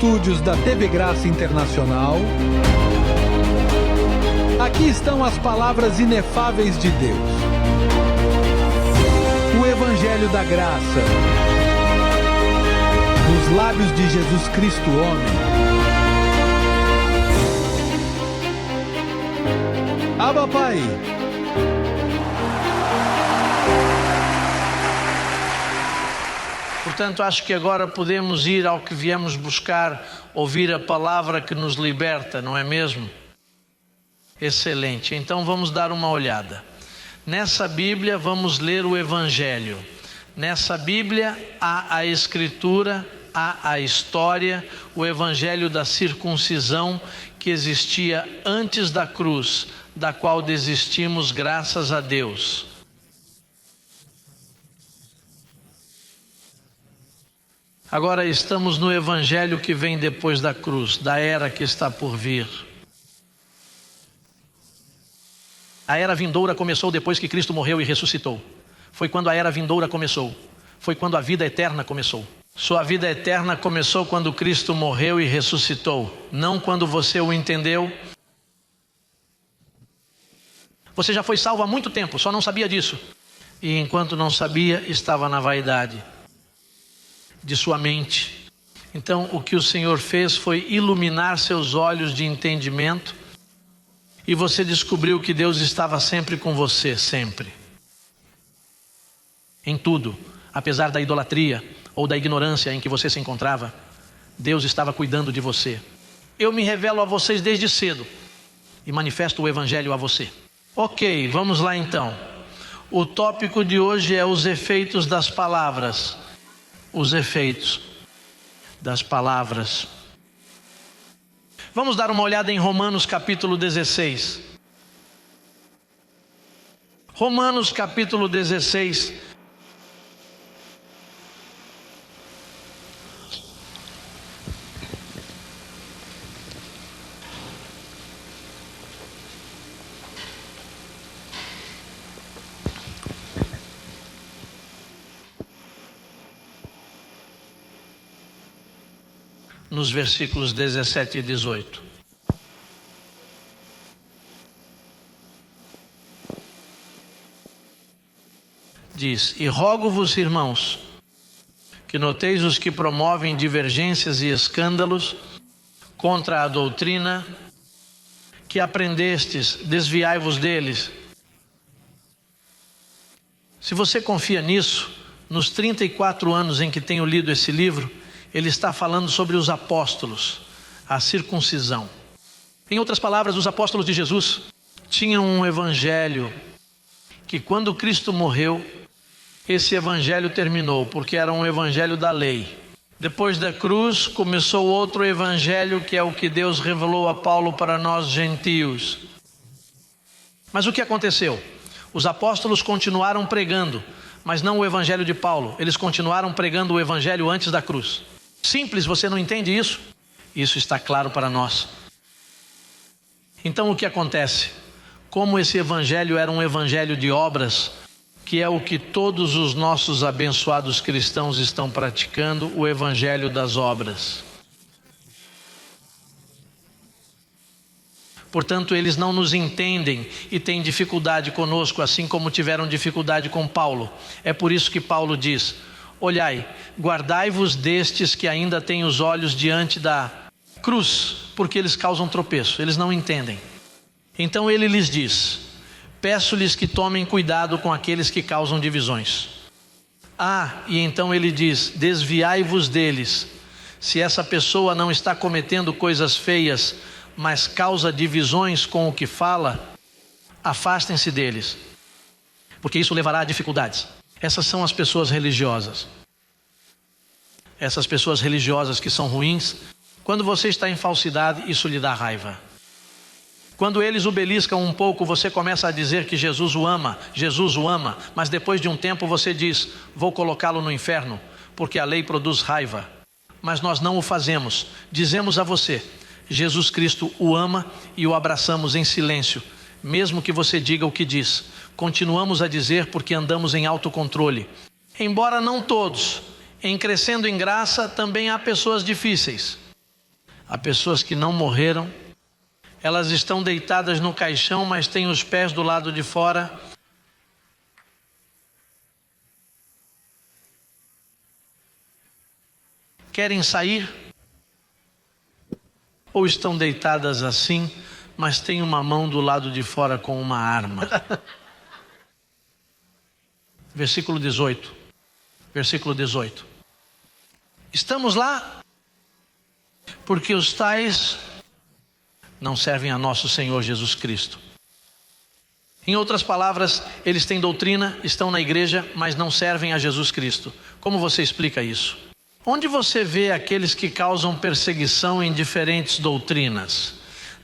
estúdios da TV Graça Internacional, aqui estão as palavras inefáveis de Deus. O Evangelho da Graça, dos lábios de Jesus Cristo, homem. Abba, Pai. Portanto, acho que agora podemos ir ao que viemos buscar, ouvir a palavra que nos liberta, não é mesmo? Excelente. Então vamos dar uma olhada. Nessa Bíblia vamos ler o Evangelho. Nessa Bíblia há a Escritura, há a história, o Evangelho da circuncisão que existia antes da cruz, da qual desistimos graças a Deus. Agora estamos no Evangelho que vem depois da cruz, da era que está por vir. A era vindoura começou depois que Cristo morreu e ressuscitou. Foi quando a era vindoura começou. Foi quando a vida eterna começou. Sua vida eterna começou quando Cristo morreu e ressuscitou. Não quando você o entendeu. Você já foi salvo há muito tempo, só não sabia disso. E enquanto não sabia, estava na vaidade de sua mente. Então o que o Senhor fez foi iluminar seus olhos de entendimento, e você descobriu que Deus estava sempre com você, sempre. Em tudo, apesar da idolatria ou da ignorância em que você se encontrava, Deus estava cuidando de você. Eu me revelo a vocês desde cedo e manifesto o Evangelho a você. Ok, vamos lá então. O tópico de hoje é os efeitos das palavras. Os efeitos das palavras. Vamos dar uma olhada em Romanos capítulo 16. Romanos capítulo 16. Nos versículos 17 e 18. Diz: E rogo-vos, irmãos, que noteis os que promovem divergências e escândalos contra a doutrina que aprendestes, desviai-vos deles. Se você confia nisso, nos 34 anos em que tenho lido esse livro, ele está falando sobre os apóstolos, a circuncisão. Em outras palavras, os apóstolos de Jesus tinham um evangelho que, quando Cristo morreu, esse evangelho terminou, porque era um evangelho da lei. Depois da cruz, começou outro evangelho, que é o que Deus revelou a Paulo para nós gentios. Mas o que aconteceu? Os apóstolos continuaram pregando, mas não o evangelho de Paulo. Eles continuaram pregando o evangelho antes da cruz. Simples, você não entende isso? Isso está claro para nós. Então o que acontece? Como esse evangelho era um evangelho de obras, que é o que todos os nossos abençoados cristãos estão praticando, o evangelho das obras. Portanto, eles não nos entendem e têm dificuldade conosco, assim como tiveram dificuldade com Paulo. É por isso que Paulo diz: olhai, guardai-vos destes que ainda têm os olhos diante da cruz, porque eles causam tropeço, eles não entendem. Então ele lhes diz: peço-lhes que tomem cuidado com aqueles que causam divisões. E então ele diz: desviai-vos deles. Se essa pessoa não está cometendo coisas feias, mas causa divisões com o que fala, afastem-se deles, porque isso levará a dificuldades. Essas são as pessoas religiosas. Essas pessoas religiosas que são ruins. Quando você está em falsidade, isso lhe dá raiva. Quando eles o beliscam um pouco, você começa a dizer que Jesus o ama, mas depois de um tempo você diz: vou colocá-lo no inferno, porque a lei produz raiva. Mas nós não o fazemos. Dizemos a você: Jesus Cristo o ama, e o abraçamos em silêncio, mesmo que você diga o que diz. Continuamos a dizer porque andamos em autocontrole. Embora não todos, em crescendo em graça também há pessoas difíceis. Há pessoas que não morreram, elas estão deitadas no caixão, mas têm os pés do lado de fora. Querem sair? Ou estão deitadas assim, mas têm uma mão do lado de fora com uma arma? Versículo 18. Versículo 18. Estamos lá porque os tais não servem a nosso Senhor Jesus Cristo. Em outras palavras, eles têm doutrina, estão na igreja, mas não servem a Jesus Cristo. Como você explica isso? Onde você vê aqueles que causam perseguição em diferentes doutrinas?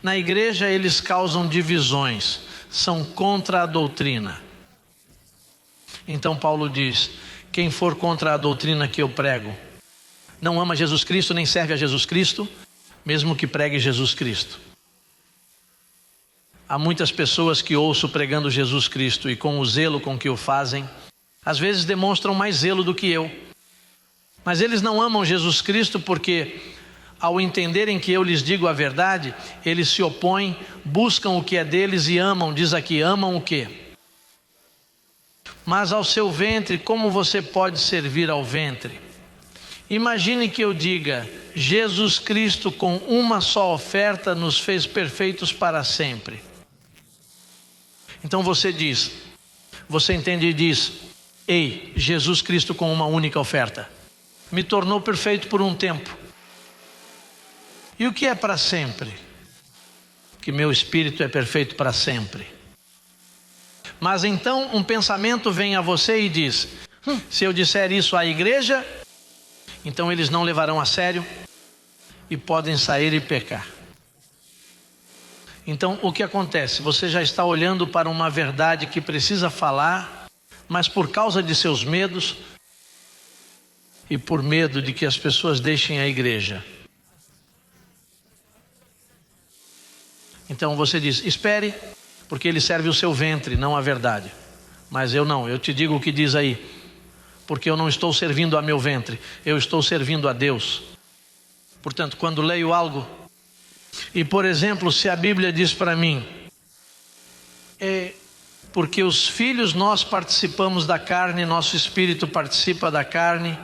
Na igreja eles causam divisões, são contra a doutrina. Então Paulo diz: quem for contra a doutrina que eu prego, não ama Jesus Cristo, nem serve a Jesus Cristo, mesmo que pregue Jesus Cristo. Há muitas pessoas que ouço pregando Jesus Cristo e com o zelo com que o fazem, às vezes demonstram mais zelo do que eu. Mas eles não amam Jesus Cristo porque, ao entenderem que eu lhes digo a verdade, eles se opõem, buscam o que é deles e amam, diz aqui, amam o quê? Mas ao seu ventre, como você pode servir ao ventre? Imagine que eu diga: Jesus Cristo com uma só oferta nos fez perfeitos para sempre. Então você diz, você entende e diz: ei, Jesus Cristo com uma única oferta me tornou perfeito por um tempo. E o que é para sempre? Que meu espírito é perfeito para sempre. Mas então um pensamento vem a você e diz: se eu disser isso à igreja, então eles não levarão a sério e podem sair e pecar. Então o que acontece? Você já está olhando para uma verdade que precisa falar, mas por causa de seus medos e por medo de que as pessoas deixem a igreja. Então você diz: espere, porque ele serve o seu ventre, não a verdade. Mas eu não, eu te digo o que diz aí. Porque eu não estou servindo a meu ventre, eu estou servindo a Deus. Portanto, quando leio algo, e por exemplo, se a Bíblia diz para mim, porque os filhos nós participamos da carne, nosso espírito participa da carne,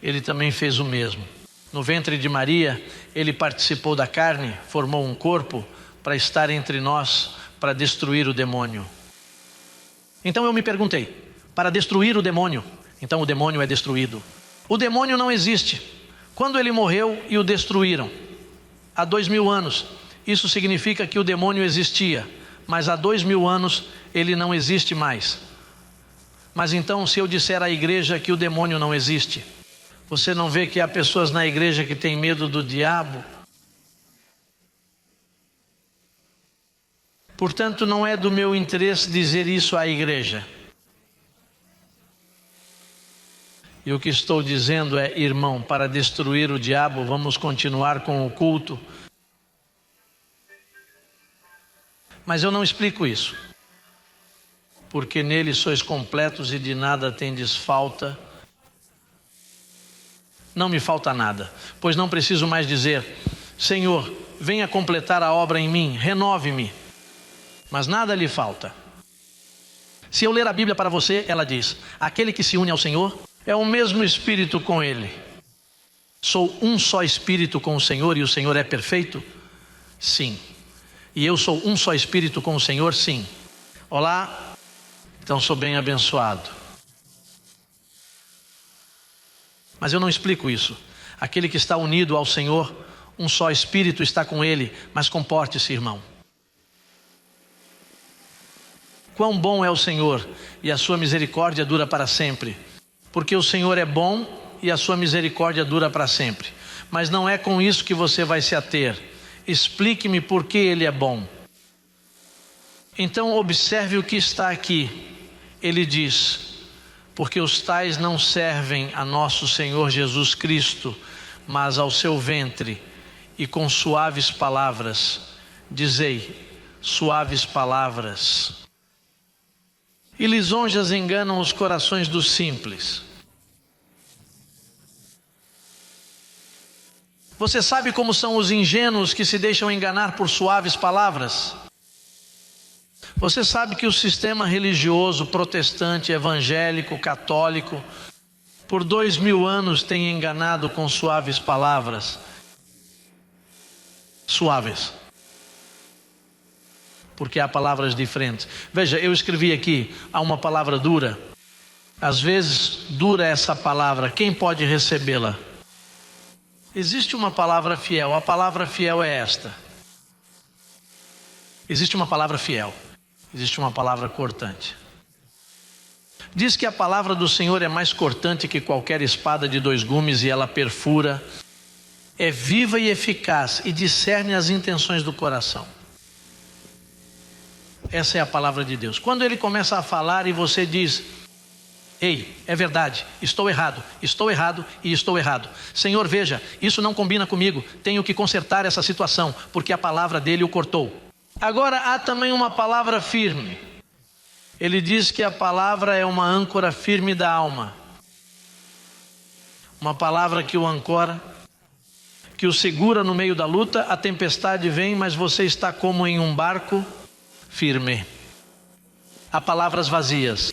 ele também fez o mesmo. No ventre de Maria, ele participou da carne, formou um corpo para estar entre nós, para destruir o demônio. Então eu me perguntei, para destruir o demônio, então o demônio é destruído. O demônio não existe. Quando ele morreu e o destruíram, há 2000 anos, isso significa que o demônio existia, mas há 2000 anos ele não existe mais. Mas então, se eu disser à igreja que o demônio não existe, você não vê que há pessoas na igreja que têm medo do diabo? Portanto, não é do meu interesse dizer isso à igreja. E o que estou dizendo é: irmão, para destruir o diabo, vamos continuar com o culto. Mas eu não explico isso. Porque nele sois completos e de nada tendes falta. Não me falta nada, pois não preciso mais dizer: Senhor, venha completar a obra em mim, renove-me. Mas nada lhe falta. Se eu ler a Bíblia para você, ela diz: aquele que se une ao Senhor é o mesmo Espírito com Ele. Sou um só Espírito com o Senhor e o Senhor é perfeito? Sim. E eu sou um só Espírito com o Senhor? Sim. Olá, então sou bem abençoado. Mas eu não explico isso. Aquele que está unido ao Senhor, um só Espírito está com Ele, mas comporte-se, irmão. Quão bom é o Senhor e a sua misericórdia dura para sempre. Porque o Senhor é bom e a sua misericórdia dura para sempre. Mas não é com isso que você vai se ater. Explique-me por que Ele é bom. Então observe o que está aqui. Ele diz: porque os tais não servem a nosso Senhor Jesus Cristo, mas ao seu ventre, e com suaves palavras, dizei, suaves palavras. E lisonjas enganam os corações dos simples. Você sabe como são os ingênuos que se deixam enganar por suaves palavras? Você sabe que o sistema religioso protestante, evangélico, católico, por 2000 anos tem enganado com suaves palavras? Suaves. Porque há palavras diferentes. Veja, eu escrevi aqui, há uma palavra dura. Às vezes, dura essa palavra, quem pode recebê-la? Existe uma palavra fiel, a palavra fiel é esta. Existe uma palavra fiel, existe uma palavra cortante. Diz que a palavra do Senhor é mais cortante que qualquer espada de 2 gumes e ela perfura, é viva e eficaz e discerne as intenções do coração. Essa é a palavra de Deus. Quando ele começa a falar e você diz: ei, é verdade, estou errado e estou errado. Senhor, veja, isso não combina comigo, tenho que consertar essa situação, porque a palavra dele o cortou. Agora há também uma palavra firme. Ele diz que a palavra é uma âncora firme da alma. Uma palavra que o ancora, que o segura no meio da luta, a tempestade vem, mas você está como em um barco firme. Há palavras vazias.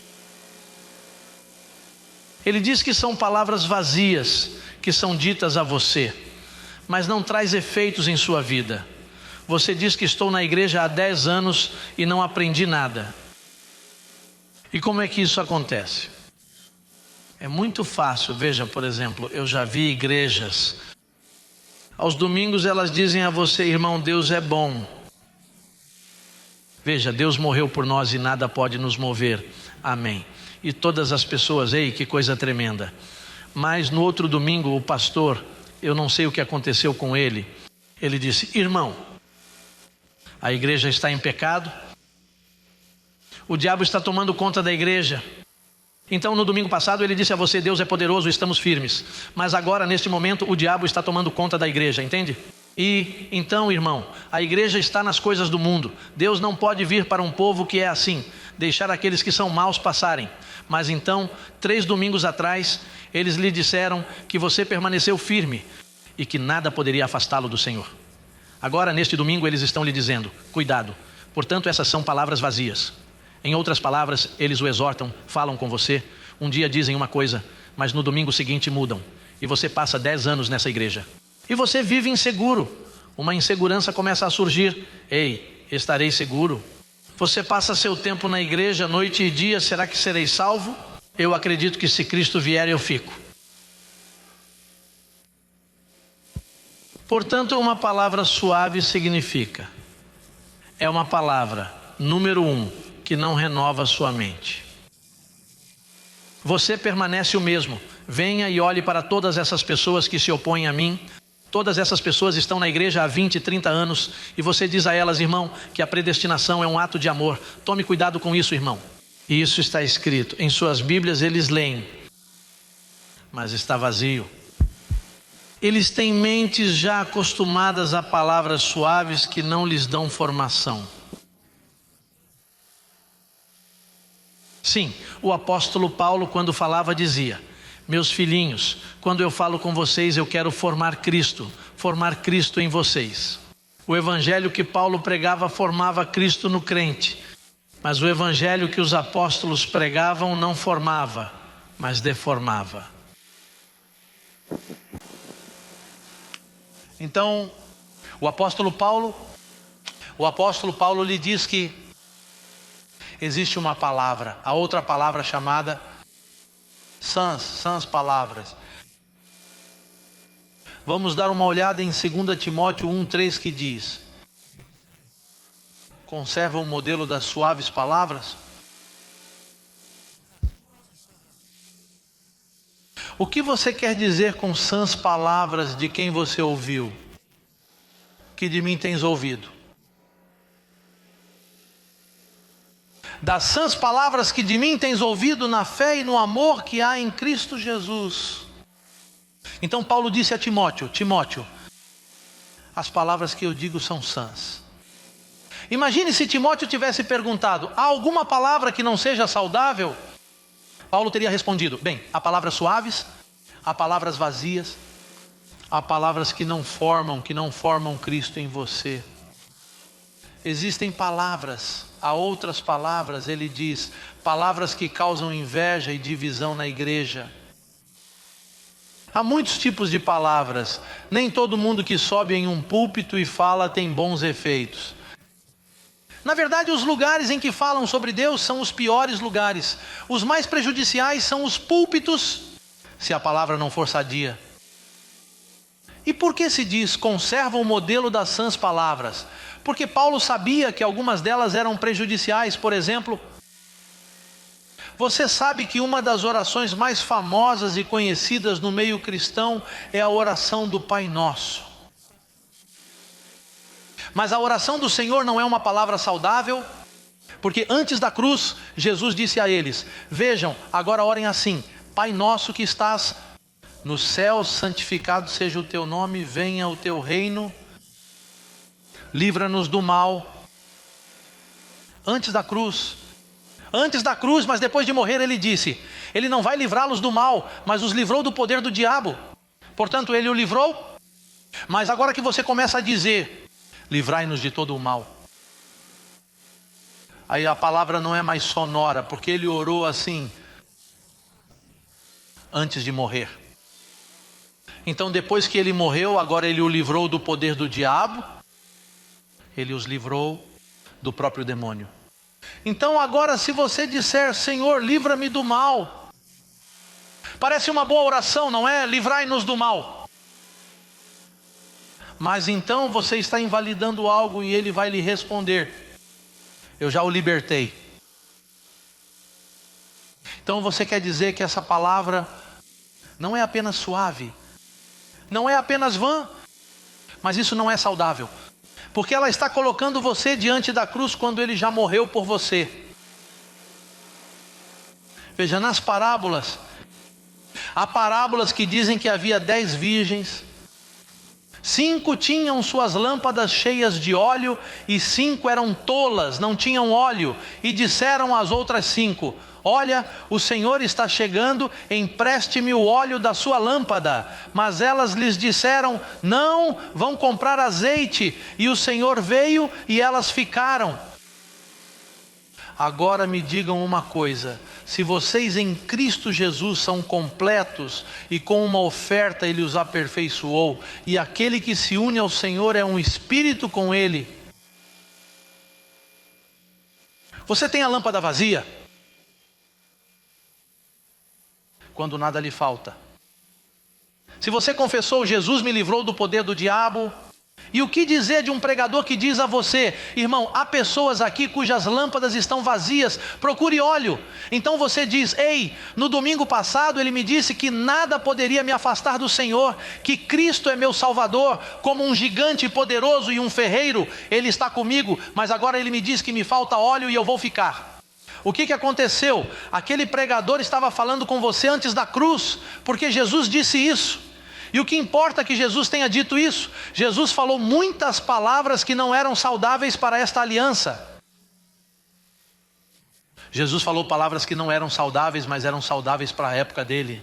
Ele diz que são palavras vazias que são ditas a você, mas não traz efeitos em sua vida. Você diz que estou na igreja há 10 anos e não aprendi nada. E como é que isso acontece? É muito fácil. Veja, por exemplo, eu já vi igrejas, aos domingos elas dizem a você: irmão, Deus é bom. Veja, Deus morreu por nós e nada pode nos mover. Amém. E todas as pessoas: ei, que coisa tremenda. Mas no outro domingo o pastor, eu não sei o que aconteceu com ele, ele disse: irmão, a igreja está em pecado, o diabo está tomando conta da igreja. Então no domingo passado ele disse a você: Deus é poderoso, estamos firmes. Mas agora neste momento o diabo está tomando conta da igreja, entende? E então, irmão, a igreja está nas coisas do mundo. Deus não pode vir para um povo que é assim, deixar aqueles que são maus passarem. Mas então, 3 domingos atrás, eles lhe disseram que você permaneceu firme e que nada poderia afastá-lo do Senhor. Agora, neste domingo, eles estão lhe dizendo: cuidado. Portanto, essas são palavras vazias. Em outras palavras, eles o exortam, falam com você. Um dia dizem uma coisa, mas no domingo seguinte mudam. E você passa 10 anos nessa igreja. E você vive inseguro. Uma insegurança começa a surgir. Ei, estarei seguro? Você passa seu tempo na igreja, noite e dia, será que serei salvo? Eu acredito que se Cristo vier eu fico. Portanto, uma palavra suave significa, é uma palavra, número 1, que não renova a sua mente. Você permanece o mesmo. Venha e olhe para todas essas pessoas que se opõem a mim. Todas essas pessoas estão na igreja há 20, 30 anos e você diz a elas: irmão, que a predestinação é um ato de amor. Tome cuidado com isso, irmão. E isso está escrito. Em suas Bíblias eles leem, mas está vazio. Eles têm mentes já acostumadas a palavras suaves que não lhes dão formação. Sim, o apóstolo Paulo, quando falava, dizia: meus filhinhos, quando eu falo com vocês, eu quero formar Cristo em vocês. O evangelho que Paulo pregava formava Cristo no crente, mas o evangelho que os apóstolos pregavam não formava, mas deformava. Então, o apóstolo Paulo lhe diz que existe uma palavra, a outra palavra chamada sãs palavras. Vamos dar uma olhada em 2 Timóteo 1:3 que diz: conserva o modelo das suaves palavras. O que você quer dizer com sãs palavras de quem você ouviu? Que de mim tens ouvido. Das sãs palavras que de mim tens ouvido na fé e no amor que há em Cristo Jesus. Então Paulo disse a Timóteo: Timóteo, as palavras que eu digo são sãs. Imagine se Timóteo tivesse perguntado: há alguma palavra que não seja saudável? Paulo teria respondido: bem, há palavras suaves, há palavras vazias, há palavras que não formam Cristo em você. Existem palavras, há outras palavras, ele diz, palavras que causam inveja e divisão na igreja. Há muitos tipos de palavras, nem todo mundo que sobe em um púlpito e fala tem bons efeitos. Na verdade, os lugares em que falam sobre Deus são os piores lugares. Os mais prejudiciais são os púlpitos, se a palavra não for sadia. E por que se diz, conserva o modelo das sãs palavras? Porque Paulo sabia que algumas delas eram prejudiciais. Por exemplo, você sabe que uma das orações mais famosas e conhecidas no meio cristão é a oração do Pai Nosso. Mas a oração do Senhor não é uma palavra saudável, porque antes da cruz, Jesus disse a eles, vejam, agora orem assim, Pai nosso que estás nos céus, santificado seja o teu nome, venha o teu reino, livra-nos do mal. Antes da cruz, mas depois de morrer ele disse, ele não vai livrá-los do mal, mas os livrou do poder do diabo. Portanto, ele o livrou, mas agora que você começa a dizer, livrai-nos de todo o mal. Aí a palavra não é mais sonora, porque ele orou assim, antes de morrer. Então depois que ele morreu, agora ele o livrou do poder do diabo, ele os livrou do próprio demônio. Então agora se você disser, Senhor, livra-me do mal, parece uma boa oração, não é? Livrai-nos do mal. Mas então você está invalidando algo e ele vai lhe responder, eu já o libertei. Então você quer dizer que essa palavra não é apenas suave, não é apenas vã, mas isso não é saudável, porque ela está colocando você diante da cruz quando ele já morreu por você. Veja, nas parábolas, há parábolas que dizem que havia 10 virgens, 5 tinham suas lâmpadas cheias de óleo e 5 eram tolas, não tinham óleo, e disseram às outras 5, olha, o Senhor está chegando, empreste-me o óleo da sua lâmpada. Mas elas lhes disseram, não, vão comprar azeite. E o Senhor veio e elas ficaram. Agora me digam uma coisa, se vocês em Cristo Jesus são completos e com uma oferta ele os aperfeiçoou, e aquele que se une ao Senhor é um espírito com ele, você tem a lâmpada vazia? Quando nada lhe falta. Se você confessou, Jesus me livrou do poder do diabo, e o que dizer de um pregador que diz a você, irmão, há pessoas aqui cujas lâmpadas estão vazias, procure óleo. Então você diz, ei, no domingo passado ele me disse que nada poderia me afastar do Senhor, que Cristo é meu Salvador, como um gigante poderoso e um ferreiro, ele está comigo, mas agora ele me diz que me falta óleo e eu vou ficar. O que aconteceu? Aquele pregador estava falando com você antes da cruz, porque Jesus disse isso. E o que importa é que Jesus tenha dito isso. Jesus falou muitas palavras que não eram saudáveis para esta aliança. Jesus falou palavras que não eram saudáveis, mas eram saudáveis para a época dele.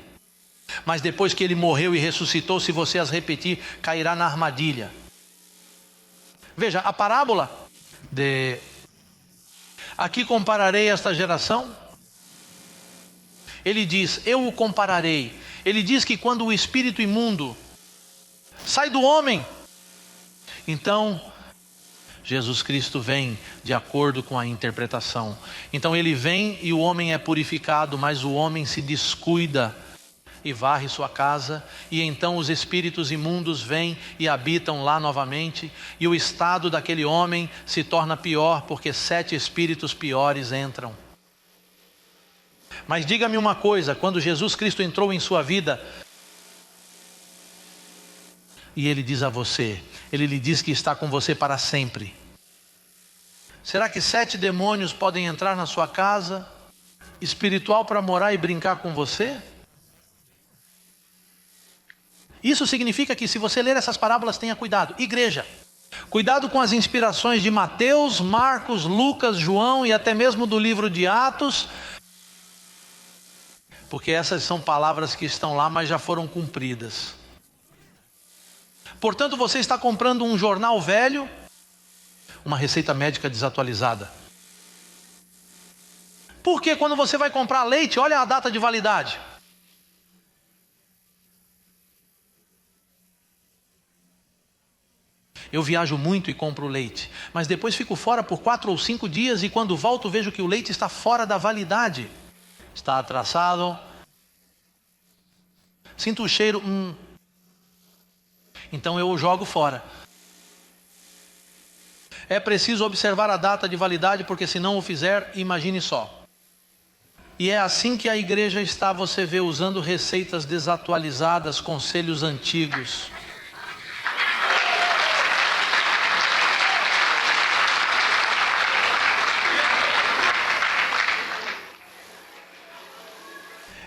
Mas depois que ele morreu e ressuscitou, se você as repetir, cairá na armadilha. Veja, a parábola de... Aqui compararei esta geração. Ele diz, eu o compararei. Ele diz que quando o espírito imundo sai do homem, então Jesus Cristo vem de acordo com a interpretação. Então ele vem e o homem é purificado, mas o homem se descuida e varre sua casa, e então os espíritos imundos vêm e habitam lá novamente, e o estado daquele homem se torna pior, porque 7 espíritos piores entram. Mas diga-me uma coisa, quando Jesus Cristo entrou em sua vida, e ele diz a você, ele lhe diz que está com você para sempre, será que 7 demônios podem entrar na sua casa espiritual para morar e brincar com você? Isso significa que se você ler essas parábolas, tenha cuidado. Igreja, cuidado com as inspirações de Mateus, Marcos, Lucas, João e até mesmo do livro de Atos, porque essas são palavras que estão lá, mas já foram cumpridas. Portanto, você está comprando um jornal velho, uma receita médica desatualizada. Porque quando você vai comprar leite, olha a data de validade. Eu viajo muito e compro leite, mas depois fico fora por 4 ou 5 dias e quando volto vejo que o leite está fora da validade. Está atrasado. Sinto o cheiro, Então eu o jogo fora. É preciso observar a data de validade, porque se não o fizer, imagine só. E é assim que a igreja está, você vê, usando receitas desatualizadas, conselhos antigos.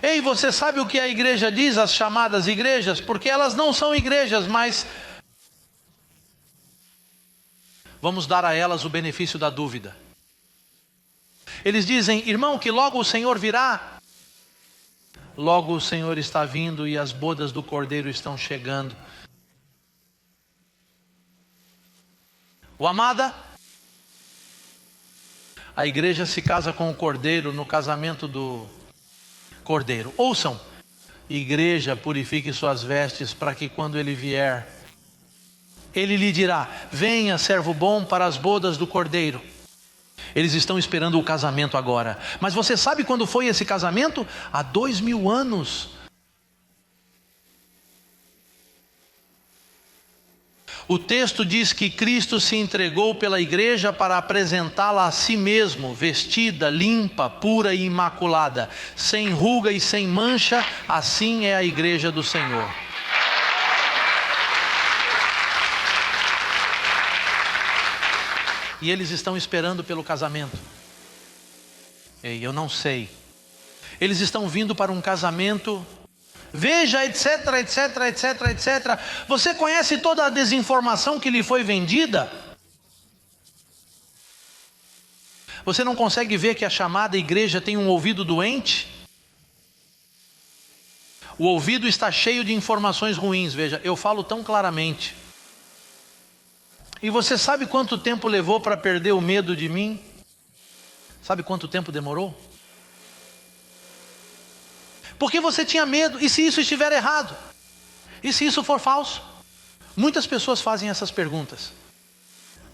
Ei, você sabe o que a igreja diz, as chamadas igrejas? Porque elas não são igrejas, mas vamos dar a elas o benefício da dúvida. Eles dizem, irmão, que logo o Senhor virá. Logo o Senhor está vindo e as bodas do Cordeiro estão chegando. O amada, a igreja se casa com o Cordeiro no casamento do Cordeiro. Ouçam, igreja, purifique suas vestes para que quando ele vier, ele lhe dirá, venha servo bom para as bodas do Cordeiro. Eles estão esperando o casamento agora. Mas você sabe quando foi esse casamento? Há 2000 anos. O texto diz que Cristo se entregou pela igreja para apresentá-la a si mesmo, vestida, limpa, pura e imaculada, sem ruga e sem mancha, assim é a igreja do Senhor. E eles estão esperando pelo casamento. Ei, eu não sei. Eles estão vindo para um casamento. Veja, etc, etc, etc, etc. Você conhece toda a desinformação que lhe foi vendida? Você não consegue ver que a chamada igreja tem um ouvido doente? O ouvido está cheio de informações ruins. Veja, eu falo tão claramente. E você sabe quanto tempo levou para perder o medo de mim? Sabe quanto tempo demorou? Porque você tinha medo. E se isso estiver errado? E se isso for falso? Muitas pessoas fazem essas perguntas.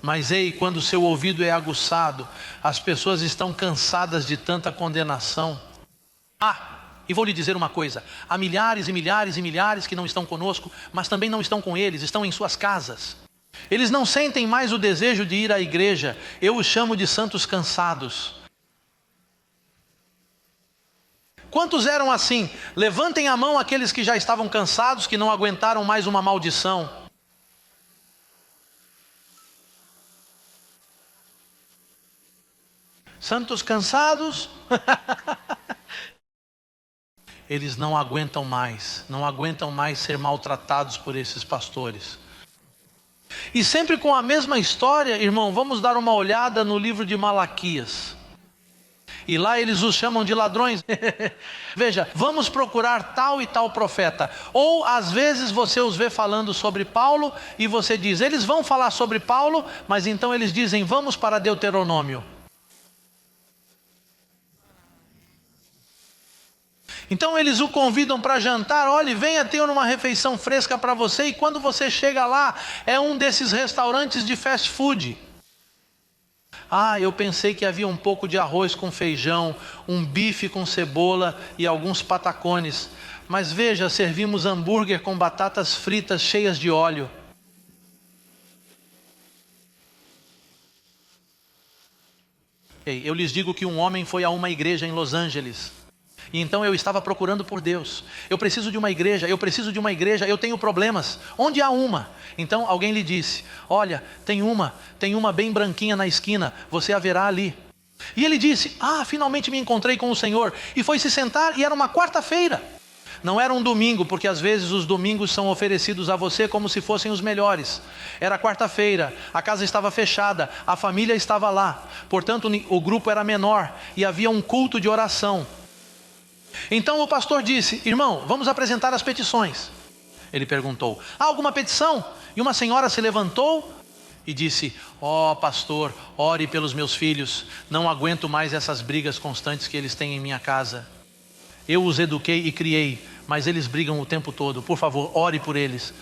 Mas ei, quando o seu ouvido é aguçado, as pessoas estão cansadas de tanta condenação. E vou lhe dizer uma coisa. Há milhares e milhares e milhares que não estão conosco, mas também não estão com eles, estão em suas casas. Eles não sentem mais o desejo de ir à igreja. Eu os chamo de santos cansados. Quantos eram assim? Levantem a mão aqueles que já estavam cansados, que não aguentaram mais uma maldição. Santos cansados? Eles não aguentam mais ser maltratados por esses pastores. E sempre com a mesma história, irmão, vamos dar uma olhada no livro de Malaquias. E lá eles os chamam de ladrões. Veja, vamos procurar tal e tal profeta. Ou às vezes você os vê falando sobre Paulo e você diz, eles vão falar sobre Paulo, mas então eles dizem, vamos para Deuteronômio. Então eles o convidam para jantar, olha, venha ter uma refeição fresca para você, e quando você chega lá, é um desses restaurantes de fast food. Eu pensei que havia um pouco de arroz com feijão, um bife com cebola e alguns patacones. Mas veja, servimos hambúrguer com batatas fritas cheias de óleo. Eu lhes digo que um homem foi a uma igreja em Los Angeles. E então eu estava procurando por Deus. Eu preciso de uma igreja, eu tenho problemas. Onde há uma? Então alguém lhe disse, olha, tem uma bem branquinha na esquina, você a verá ali. E ele disse, finalmente me encontrei com o Senhor. E foi se sentar e era uma quarta-feira. Não era um domingo, porque às vezes os domingos são oferecidos a você como se fossem os melhores. Era quarta-feira, a casa estava fechada, a família estava lá. Portanto, o grupo era menor e havia um culto de oração. Então o pastor disse, irmão, vamos apresentar as petições. Ele perguntou, há alguma petição? E uma senhora se levantou e disse: ó pastor, ore pelos meus filhos, não aguento mais essas brigas constantes que eles têm em minha casa. Eu os eduquei e criei, mas eles brigam o tempo todo, por favor, ore por eles.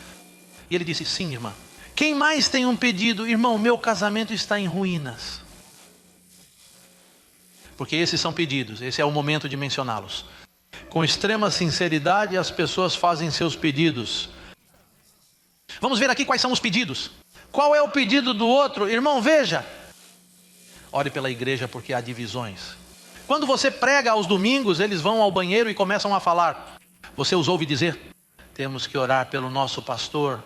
E ele disse: sim, irmã. Quem mais tem um pedido? Irmão, meu casamento está em ruínas. Porque esses são pedidos, esse é o momento de mencioná-los. Com extrema sinceridade as pessoas fazem seus pedidos. Vamos ver aqui quais são os pedidos. Qual é o pedido do outro? Irmão, veja. Ore pela igreja porque há divisões. Quando você prega aos domingos, eles vão ao banheiro e começam a falar. Você os ouve dizer: temos que orar pelo nosso pastor.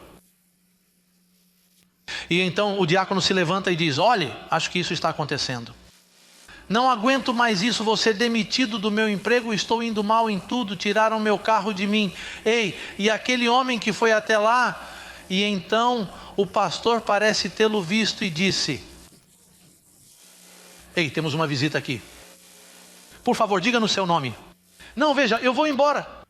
E então o diácono se levanta e diz: olhe, acho que isso está acontecendo. Não aguento mais isso, vou ser demitido do meu emprego, estou indo mal em tudo, tiraram meu carro de mim. Ei, e aquele homem que foi até lá, e então o pastor parece tê-lo visto e disse: ei, temos uma visita aqui. Por favor, diga no seu nome. Não, veja, eu vou embora.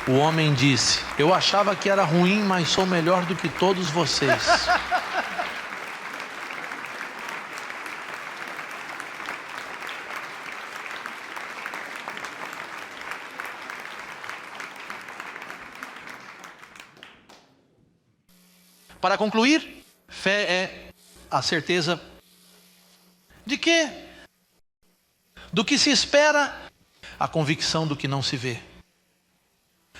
O homem disse: eu achava que era ruim, mas sou melhor do que todos vocês. Para concluir, fé é a certeza de quê? Do que se espera, a convicção do que não se vê.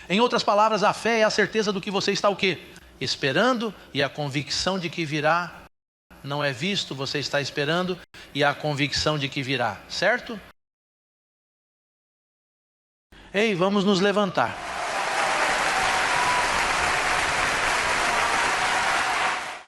Em outras palavras, a fé é a certeza do que você está o quê? Esperando, e a convicção de que virá. Não é visto, você está esperando, e a convicção de que virá, certo? Ei, vamos nos levantar.